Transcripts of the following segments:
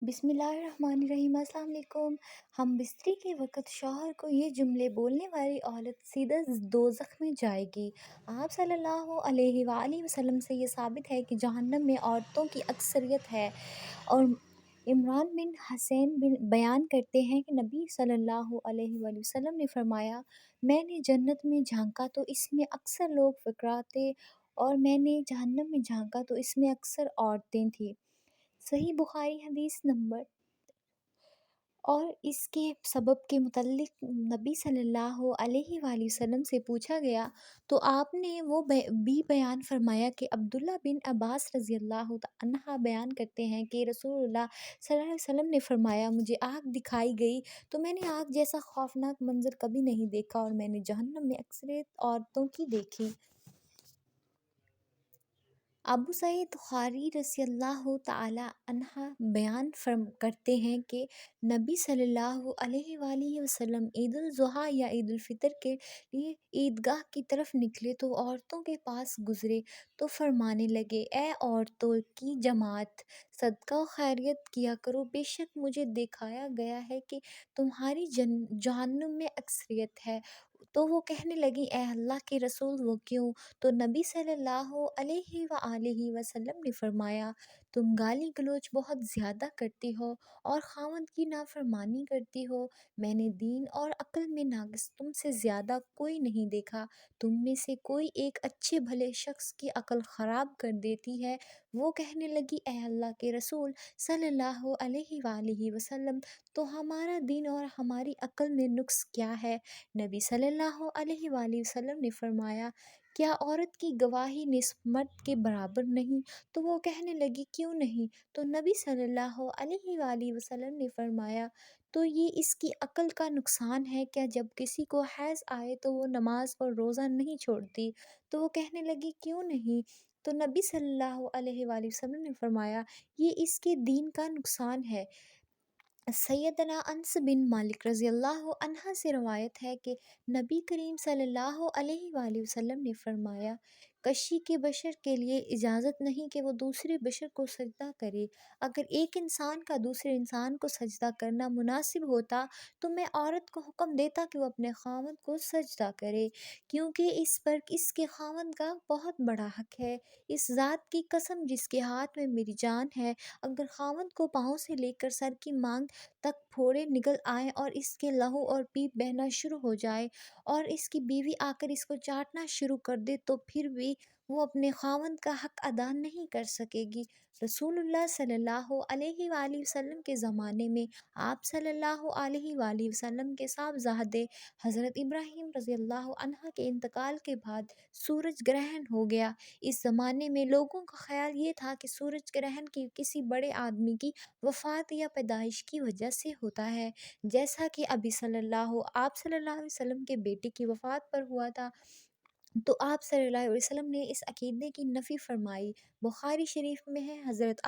بسم اللہ الرحمن الرحیم۔ السلام علیکم۔ ہم بستری کے وقت شوہر کو یہ جملے بولنے والی عورت سیدھا دوزخ میں جائے گی۔ آپ صلی اللہ علیہ وآلہ وسلم سے یہ ثابت ہے کہ جہنم میں عورتوں کی اکثریت ہے، اور عمران بن حسین بیان کرتے ہیں کہ نبی صلی اللہ علیہ وآلہ وسلم نے فرمایا، میں نے جنت میں جھانکا تو اس میں اکثر لوگ فقراء تھے، اور میں نے جہنم میں جھانکا تو اس میں اکثر عورتیں تھیں۔ صحیح بخاری حدیث نمبر۔ اور اس کے سبب کے متعلق نبی صلی اللہ علیہ وآلہ وسلم سے پوچھا گیا تو آپ نے وہ بھی بیان فرمایا کہ عبداللہ بن عباس رضی اللہ عنہ بیان کرتے ہیں کہ رسول اللہ صلی اللہ علیہ وسلم نے فرمایا، مجھے آگ دکھائی گئی تو میں نے آگ جیسا خوفناک منظر کبھی نہیں دیکھا، اور میں نے جہنم میں اکثریت عورتوں کی دیکھی۔ ابو سعید خدری رضی اللہ تعالی عنہ بیان کرتے ہیں کہ نبی صلی اللہ علیہ وآلہ وسلم عید الاضحیٰ یا عید الفطر کے لیے عیدگاہ کی طرف نکلے تو عورتوں کے پاس گزرے تو فرمانے لگے، اے عورتوں کی جماعت، صدقہ و خیریت کیا کرو، بے شک مجھے دکھایا گیا ہے کہ تمہاری جہنم میں اکثریت ہے۔ تو وہ کہنے لگی، اے اللہ کے رسول، وہ کیوں؟ تو نبی صلی اللہ علیہ وآلہ وسلم نے فرمایا، تم گالی گلوچ بہت زیادہ کرتی ہو اور خاوند کی نافرمانی کرتی ہو۔ میں نے دین اور عقل میں ناقص تم سے زیادہ کوئی نہیں دیکھا۔ تم میں سے کوئی ایک اچھے بھلے شخص کی عقل خراب کر دیتی ہے۔ وہ کہنے لگی، اے اللہ کے رسول صلی اللہ علیہ وآلہ وسلم، تو ہمارا دین اور ہماری عقل میں نقص کیا ہے؟ نبی صلی اللہ علیہ وآلہ وسلم نے فرمایا، کیا عورت کی گواہی نصف مرد کے برابر نہیں؟ تو وہ کہنے لگی، کیوں نہیں؟ تو نبی صلی اللہ علیہ وآلہ وسلم نے فرمایا، تو یہ اس کی عقل کا نقصان ہے کیا جب کسی کو حیض آئے تو وہ نماز اور روزہ نہیں چھوڑتی؟ تو وہ کہنے لگی، کیوں نہیں؟ تو نبی صلی اللہ علیہ وآلہ وسلم نے فرمایا، یہ اس کے دین کا نقصان ہے۔ سیدنا انس بن مالک رضی اللہ عنہ سے روایت ہے کہ نبی کریم صلی اللہ علیہ وآلہ وسلم نے فرمایا، کشی کے بشر کے لیے اجازت نہیں کہ وہ دوسرے بشر کو سجدہ کرے۔ اگر ایک انسان کا دوسرے انسان کو سجدہ کرنا مناسب ہوتا تو میں عورت کو حکم دیتا کہ وہ اپنے خاوند کو سجدہ کرے، کیونکہ اس پر اس کے خاوند کا بہت بڑا حق ہے۔ اس ذات کی قسم جس کے ہاتھ میں میری جان ہے، اگر خاوند کو پاؤں سے لے کر سر کی مانگ تک پھوڑے نکل آئیں اور اس کے لہو اور پیپ بہنا شروع ہو جائے، اور اس کی بیوی آ کر اس کو چاٹنا شروع کر دے، تو پھر بھی وہ اپنے خاوند کا حق ادا نہیں کر سکے گی۔ رسول اللہ صلی اللہ علیہ وآلہ وسلم کے زمانے میں آپ صلی اللہ علیہ وآلہ وسلم کے صاحبزادے حضرت ابراہیم رضی اللہ عنہ کے انتقال کے بعد سورج گرہن ہو گیا۔ اس زمانے میں لوگوں کا خیال یہ تھا کہ سورج گرہن کی کسی بڑے آدمی کی وفات یا پیدائش کی وجہ سے ہوتا ہے، جیسا کہ آپ صلی اللہ علیہ وسلم کے بیٹے کی وفات پر ہوا تھا۔ تو آپ صلی اللہ علیہ وسلم نے اس عقیدے کی نفی فرمائی۔ بخاری شریف میں ہے، حضرت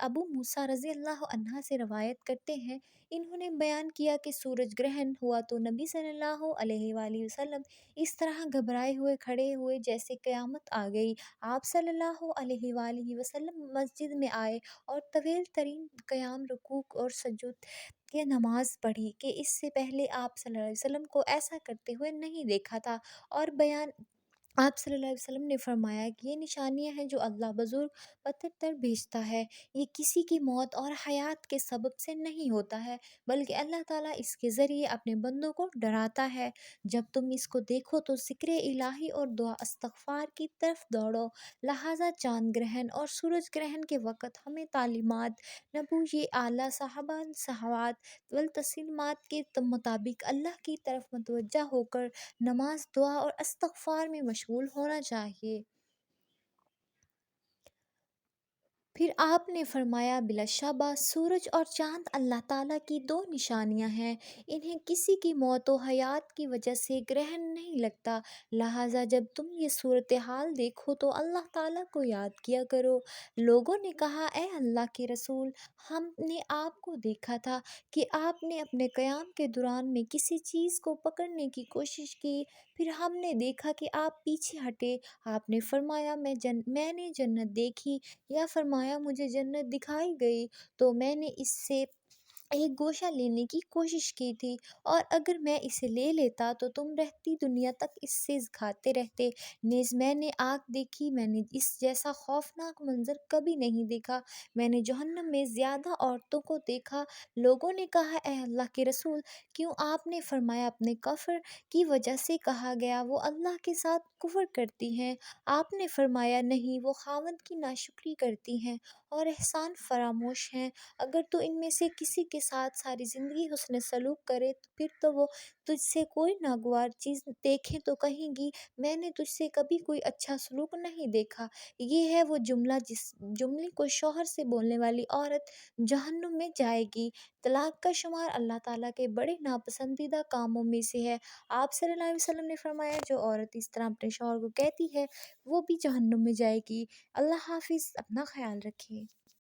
ابو موسیٰ رضی اللہ عنہ سے روایت کرتے ہیں، انہوں نے بیان کیا کہ سورج گرہن ہوا تو نبی صلی اللہ علیہ وآلہ وسلم اس طرح گھبرائے ہوئے کھڑے ہوئے جیسے قیامت آ گئی۔ آپ صلی اللہ علیہ وآلہ وسلم مسجد میں آئے اور طویل ترین قیام، رکوع اور سجود کی نماز پڑھی کہ اس سے پہلے آپ صلی اللہ علیہ وسلم کو ایسا کرتے ہوئے نہیں دیکھا تھا، اور آپ صلی اللہ علیہ وسلم نے فرمایا کہ یہ نشانیاں ہیں جو اللہ بزرگ پتھر پر بھیجتا ہے، یہ کسی کی موت اور حیات کے سبب سے نہیں ہوتا ہے، بلکہ اللہ تعالیٰ اس کے ذریعے اپنے بندوں کو ڈراتا ہے۔ جب تم اس کو دیکھو تو ذکر الہی اور دعا استغفار کی طرف دوڑو۔ لہٰذا چاند گرہن اور سورج گرہن کے وقت ہمیں تعلیمات نبوی اعلیٰ صحابات والتسلیمات کے مطابق اللہ کی طرف متوجہ ہو کر نماز، دعا اور استغفار میں مشغول ہونا چاہیے۔ پھر آپ نے فرمایا، بلا شبہ سورج اور چاند اللہ تعالیٰ کی دو نشانیاں ہیں، انہیں کسی کی موت و حیات کی وجہ سے گرہن نہیں لگتا، لہٰذا جب تم یہ صورتحال دیکھو تو اللہ تعالیٰ کو یاد کیا کرو۔ لوگوں نے کہا، اے اللہ کے رسول، ہم نے آپ کو دیکھا تھا کہ آپ نے اپنے قیام کے دوران میں کسی چیز کو پکڑنے کی کوشش کی، پھر ہم نے دیکھا کہ آپ پیچھے ہٹے، آپ نے فرمایا میں نے جنت دیکھی، یا فرمایا مجھے جنت دکھائی گئی، تو میں نے اس سے ایک گوشہ لینے کی کوشش کی تھی، اور اگر میں اسے لے لیتا تو تم رہتی دنیا تک اس سے کھاتے رہتے۔ نیز میں نے آگ دیکھی، میں نے اس جیسا خوفناک منظر کبھی نہیں دیکھا، میں نے جہنم میں زیادہ عورتوں کو دیکھا۔ لوگوں نے کہا، اے اللہ کے رسول، کیوں؟ آپ نے فرمایا، اپنے کفر کی وجہ سے کہا گیا، وہ اللہ کے ساتھ کفر کرتی ہیں۔ آپ نے فرمایا، نہیں، وہ خاوند کی ناشکری کرتی ہیں اور احسان فراموش ہیں۔ اگر تو ان میں سے کسی کے ساتھ ساری زندگی حسن سلوک کرے، تو پھر تو وہ تجھ سے کوئی ناگوار چیز دیکھے تو کہیں گی، میں نے تجھ سے کبھی کوئی اچھا سلوک نہیں دیکھا۔ یہ ہے وہ جملہ جس جملے کو شوہر سے بولنے والی عورت جہنم میں جائے گی۔ طلاق کا شمار اللہ تعالیٰ کے بڑے ناپسندیدہ کاموں میں سے ہے۔ آپ صلی اللہ علیہ وسلم نے فرمایا، جو عورت اس طرح اپنے شوہر کو کہتی ہے وہ بھی جہنم میں جائے گی۔ اللہ حافظ، اپنا خیال رکھیے۔